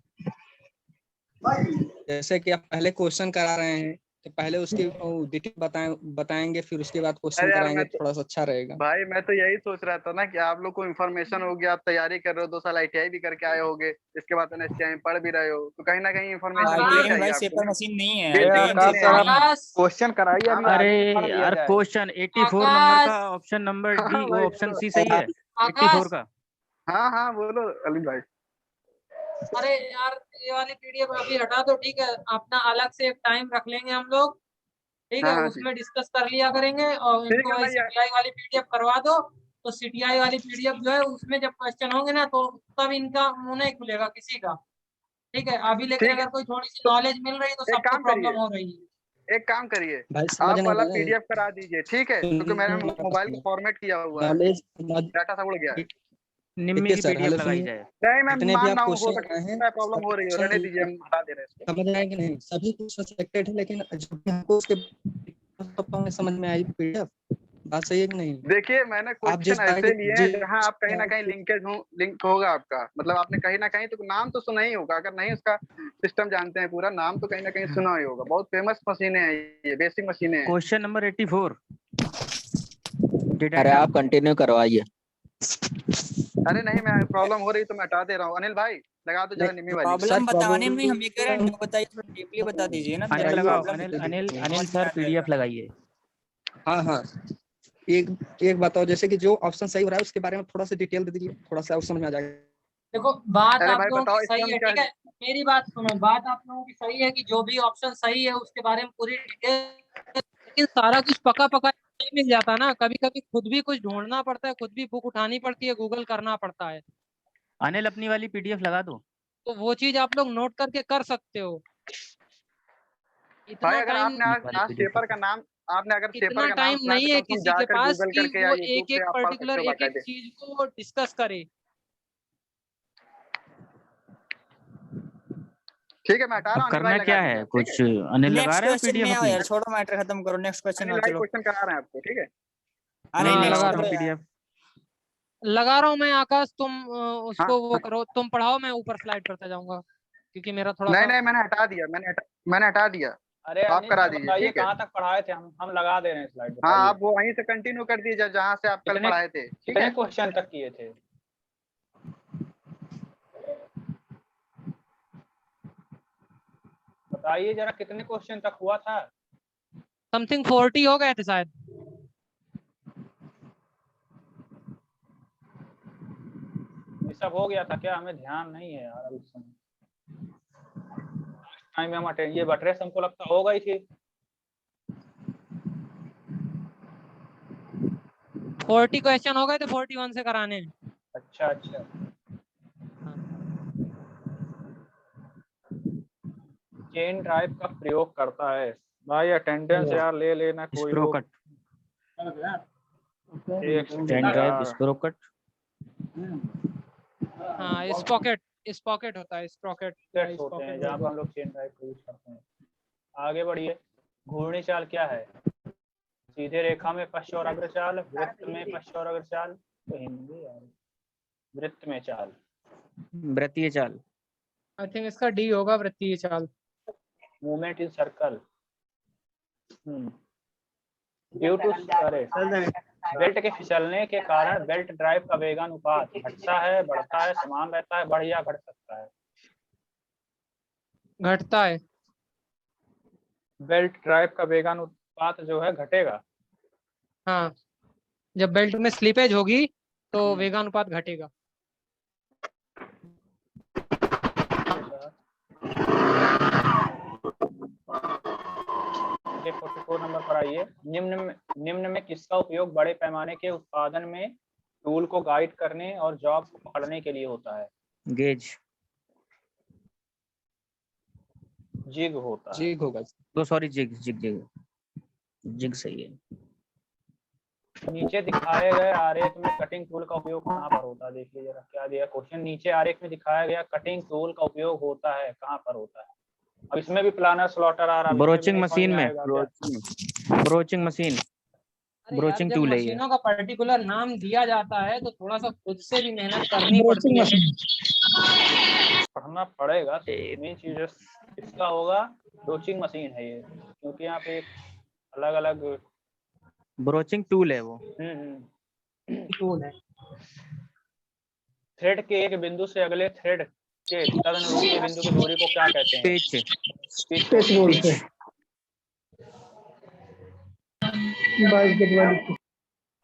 जैसे कि आप पहले क्वेश्चन करा रहे हैं तो पहले उसकी डिटेल बताएंगे, फिर उसके बाद क्वेश्चन अरे यार कराएंगे, थोड़ा सा अच्छा रहेगा। भाई मैं तो यही सोच रहा था ना कि आप लोग को इन्फॉर्मेशन होगी, आप तैयारी कर रहे हो, 2 साल आईटीआई भी करके आए होगे, इसके बाद एनएसटीआई में पढ़ भी रहे हो, तो कहीं ना कहीं इन्फॉर्मेशन मिलनी आईटीआई में चाहिए भाई आपको सेपर ना। मशीन नहीं है, बेसिक आईटीआई में मशीनें सेपर हैं। नहीं है। आकाश, क्वेश्चन कराइए, अभी अरे आगे पढ़ लिया यार जाए। क्वेश्चन 84 नंबर का ऑप्शन नंबर डी, वो भाई ऑप्शन बोलो। सी सही है? 84 आकाश, का। हाँ हाँ बोलो अली भाई। अरे यार ये वाली पीडीएफ अभी हटा दो, ठीक है? अपना अलग से एक टाइम रख लेंगे हम लोग, ठीक है? हाँ हाँ जी उसमें डिस्कस कर लिया करेंगे, और ठीक इनको है। वही मैं सीटीआई वाली पीडीएफ करवा दो। तो सीटीआई वाली पीडीएफ जो है उसमें जब क्वेश्चन होंगे ना, तो तब इनका मुंह नहीं खुलेगा किसी का, ठीक है? अभी लेकिन ठीक है अगर कोई थोड़ी सी तो नॉलेज मिल रही है तो एक सबको काम करिए, प्रॉब्लम हो रही है। एक काम करिए, भाई समझ आप नहीं वाला रहे पीडीएफ करा दीजिए, ठीक है? क्योंकि मैंने मोबाइल को फॉर्मेट किया हुआ है, नॉलेज। डाटा सब उड़ गया है। निम्मी देखिए की सर, पीडीएफ हेलो लगाई सुनिए, जाए। नहीं मैं जितने भी मान आप रहा हूँ, हो क्वेश्चन सकता आए हैं है प्रॉब्लम हो रही हो, रहने दीजिए, हम हटा दे रहे हैं इसको। समझ आए कि नहीं? सभी क्वेश्चन सिलेक्टेड है, लेकिन जो भी हमको उसके तो समझ में आई पीडीएफ, बात सही है कि नहीं? देखिए मैंने आप जिस क्वेश्चन ऐसे लिए हैं जहां आप कहीं ना कहीं जिस लिंकेज हो, लिंक होगा आपका, मतलब आपने कहीं ना कहीं तो नाम तो सुना ही होगा, अगर नहीं उसका सिस्टम जानते हैं पूरा, नाम तो कहीं ना कहीं सुना ही होगा। बहुत फेमस मशीनें हैं ये, बेसिक मशीनें हैं। क्वेश्चन नंबर 84 अरे आप कंटिन्यू करवाइए। अरे नहीं, मैं प्रॉब्लम हो रही तो मैं हटा दे रहा हूँ। अनिल भाई लगा दो जरा निम्मी वाली। प्रॉब्लम बताने में हम ये कह रहे हैं, ना बताइए, थोड़ा डीपली बता दीजिए ना, अनिल तभी लगाओ, प्रॉब्लम अनिल समझ अनिल में अनिल आ सर जाएगा। पीडीएफ लगाइए। हाँ हाँ, एक एक बताओ, जैसे कि जो ऑप्शन सही हो रहा है उसके बारे में थोड़ा सा डिटेल दे दीजिए, थोड़ा सा और समझ में आ जाएगा। देखो बात अरे आप भाई लोगों की बताओ इसमें सही हम है, क्या। ठीक है? मेरी बात सुनो, बात आप लोगों की सही है कि जो भी ऑप्शन सही है उसके बारे में पूरी डिटेल, लेकिन सारा कुछ पका पका नहीं मिल जाता ना, कभी कभी खुद भी कुछ ढूंढना पड़ता है, खुद भी बुक उठानी पड़ती है, गूगल करना पड़ता है। अनिल अपनी वाली पीडीएफ लगा दो। तो वो चीज आप लोग नोट करके कर सकते हो। भाई इतना अगर टाइम आपने वाली आज पीडीएफ पेपर का नाम, आपने अगर पेपर इतना का नाम टाइम सुना है नहीं तो है कम से कम किसी के जाकर पास गूगल कि करके या वो यूट्यूब एक से एक आप पढ़ सकते पर्टिकुलर हो एक एक बाकायदे। चीज को डिस्कस करे। ठीक है मैं हटा अब रहा हूँ, अनिल भाई करना लगा क्या दीजिए है, आप, ठीक है? कुछ अनिल लगा नेक्स्ट रहे हो क्वेश्चन पीडीएफ में आओ अपनी? यार, छोड़ो मैटर खत्म करो, नेक्स्ट क्वेश्चन अनिल आओ भाई चलो। क्वेश्चन करा रहे हैं आपको, ठीक है? नहीं हाँ नेक्स्ट लगा लगा रहा रहा हूँ करो हूँ, यार। पीडीएफ। लगा रहा हूँ मैं। आकाश तुम हाँ उसको वो हाँ। करो, तुम पढ़ाओ, मैं ऊपर स्लाइड करता जाऊंगा क्योंकि मेरा थोड़ा नहीं सा। नहीं मैंने हटा दिया, मैंने हटा दिया। अरे आप अनिल करा सर दीजिए, बताइए ठीक है? कहाँ तक पढ़ाए थे, हम लगा दे रहे हैं स्लाइड, हाँ बताइए। आप वो वहीं से कंटिन्यू कर दीजिए जहाँ से आप कल कितने पढ़ाए थे, ठीक कितने है? क्वेश्चन तक किए थे? बताइए जरा कितने क्वेश्चन तक हुआ था? समथिंग 40 हो गए थे शायद। ये सब हो गया था क्या? हमें ध्यान नहीं है यार अभी समय। टाइम में हम अटेंड, ये बटरेस हमको लगता हो गई थी। 40 क्वेश्चन हो गए थे, 41 से कराने हैं। अच्छा अच्छा। चेन ड्राइव का प्रयोग करता है भाई, अटेंडेंस यार ले लेना कोई लोग। स्क्रोकट, एक चेन सेकंड ड्राइव, यार। स्क्रोकट। हाँ स्पॉकेट होता है, स्प्रॉकेट या सेट्स होते हैं स्पॉकेट जहाँ बोल पर दो। हम लोग चेन ड्राइव का यूज करते हैं। आगे बढ़िए। घूर्णी चाल क्या है? सीधे रेखा में पश्च और अग्र चाल, वृत्त में पश्च और अग्र चाल, तो हिंदी यार, वृत्त में चाल। वृत्तीय चाल। आई थिंक इसका डी होगा, वृत्तीय चाल। Movement in circle. Due to अरे बेल्ट के फिसलने के कारण बेल्ट ड्राइव का वेगानुपात घटता है, बढ़ता है, समान रहता है, बढ़ या घट सकता है? घटता है। बेल्ट ड्राइव का वेगानुपात जो है घटेगा। हाँ, जब बेल्ट में स्लीपेज होगी तो वेगानुपात घटेगा। ये 44 नंबर पर आइए। निम्न में किसका उपयोग बड़े पैमाने के उत्पादन में टूल को गाइड करने और जॉब को पकड़ने के लिए होता है? गेज। जिग होता है। जिग होगा। तो sorry, jig jig jig jig सही है। नीचे दिखाए गए आरेख में कटिंग टूल का उपयोग कहाँ पर होता है? देखिए जरा क्या दिया क्वेश्चन। नीचे आरेख में दिखाया गया कटिंग टूल का उपयोग होता है कहाँ पर होता है? अब इसमें भी प्लानर स्लॉटर आ रहा है। ब्रोचिंग मशीन में। Broaching machine. ब्रोचिंग टूल है ये। मशीनों का पर्टिकुलर नाम दिया जाता है तो थोड़ा सा खुद से भी मेहनत करनी पड़ती है, पढ़ना पड़ेगा। मेन चीज इसका होगा ब्रोचिंग मशीन है ये, क्योंकि यहाँ पे अलग अलग ब्रोचिंग टूल है वो। टूल है। थ्रेड के एक बिंदु से अगले थ्रेड के तदनुरूपी बिंदु की दूरी को क्या कहते हैं? पिच। पिच बोलते हैं।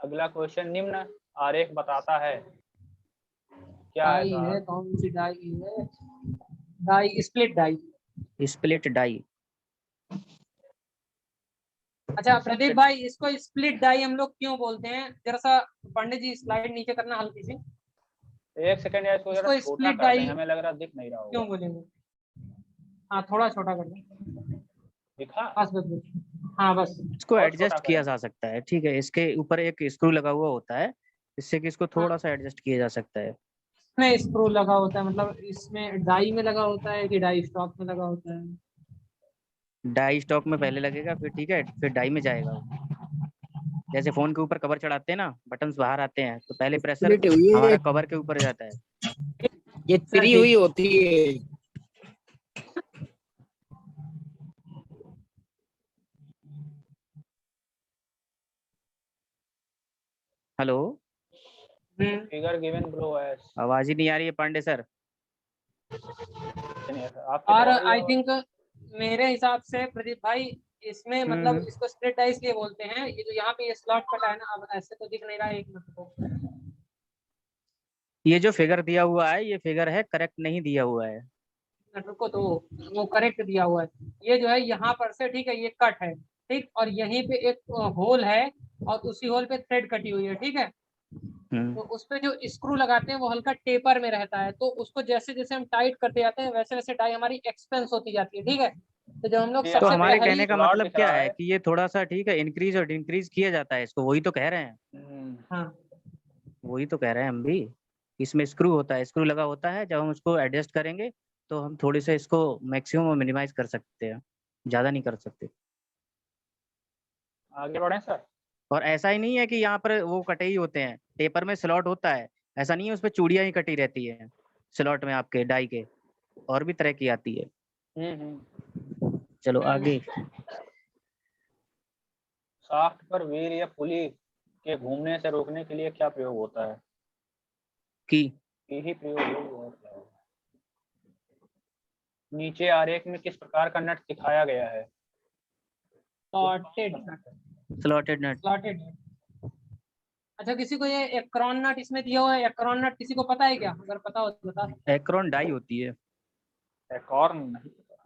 अगला क्वेश्चन निम्न आरेख बताता है क्या डाई है, कौन सी डाई है? Die, split die. Split die. अच्छा प्रदीप भाई, इसको स्प्लिट डाई हम लोग क्यों बोलते हैं? जरा सा पंडित जी स्लाइड नीचे करना हल्की सी। एक सेकंड यार, इसको जरा छोटा कर दें, हमें लग रहा दिख नहीं रहा होगा। क्यों बोलेंगे? हाँ थोड़ा छोटा कर दो। दिखा? बस। हाँ बस। इसको एडजस्ट किया जा सकता है, ठीक है। इसके ऊपर एक स्क्रू लगा हुआ होता है, इससे कि इसको थोड़ा सा एडजस्ट किया जा सकता है। इसमें स्क्रू लगा होता है, मतलब इसमें डाई में लगा होता है कि डाई स्टॉक में लगा होता है? डाई स्टॉक में पहले लगेगा, फिर ठीक है, फिर डाई में जाएगा। जैसे फोन के ऊपर कवर चढ़ाते हैं ना, बटन्स बाहर आते हैं तो पहले प्रेशर हमारा कवर के ऊपर जाता है। ये तिरी हुई होती है। Hello, figure given below as. आवाज ही नहीं आ रही है पांडे सर। और आई थिंक मेरे हिसाब से प्रदीप भाई इसमें मतलब इसको स्प्लिट डाई इसलिए बोलते हैं, ये जो यहाँ पे ये स्लॉट कटा है ना, अब ऐसे तो दिख नहीं रहा है एक मिनट को। ये जो फिगर दिया हुआ है, ये फिगर है करेक्ट नहीं दिया हुआ है। रुको, तो वो करेक्ट दिया हुआ है। ये जो है यहाँ पर से, ठीक है, ये कट है, ठीक, और यहीं पे एक होल है और उसी होल पे थ्रेड कटी हुई है, ठीक है। तो उस पे जो स्क्रू लगाते हैं वो हल्का टेपर में रहता है, तो उसको जैसे जैसे हम टाइट करते जाते हैं वैसे वैसे डाई हमारी एक्सपेंस होती जाती है, ठीक है। तो जब हम लोग तो हमारे कहने का मतलब क्या है कि ये थोड़ा सा ठीक है इंक्रीज और डिक्रीज किया जाता है इसको, वही तो कह रहे हैं। हाँ वही तो कह रहे हैं हम भी। इसमें स्क्रू होता है, स्क्रू लगा होता है, जब हम उसको एडजस्ट करेंगे तो हम थोड़ी से इसको मैक्सिमम और मिनिमाइज कर सकते हैं, ज्यादा नहीं कर सकते। आगे बढ़े सर। और ऐसा ही नहीं है कि यहाँ पर वो कटे ही होते हैं, टेपर में स्लॉट होता है, ऐसा नहीं है उसपे चूड़ियां ही कटी रहती है स्लॉट में आपके डाई के, और भी तरह की आती है। चलो आगे। शाफ्ट पर व्हील या पुली के घूमने से रोकने के लिए क्या प्रयोग होता है? की ही प्रयोग होगा। नीचे आरेख में किस प्रकार का नट दिखाया गया है? स्लॉटेड नट। अच्छा, किसी को ये एक्रोन नट इसमें दिया हुआ है, एक्रोन नट किसी को पता है क्या? अगर पता हो तो बता। एक्रोन डाई होती है। एक्रोन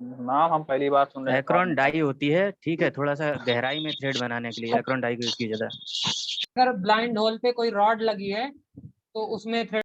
नाम हम पहली बार सुन रहे हैं। एक्रोन डाई होती है, ठीक है, थोड़ा सा गहराई में थ्रेड बनाने के लिए एक्रोन डाई को यूज किया जाता है। अगर ब्लाइंड होल पे कोई रॉड लगी है तो उसमें थ्रेड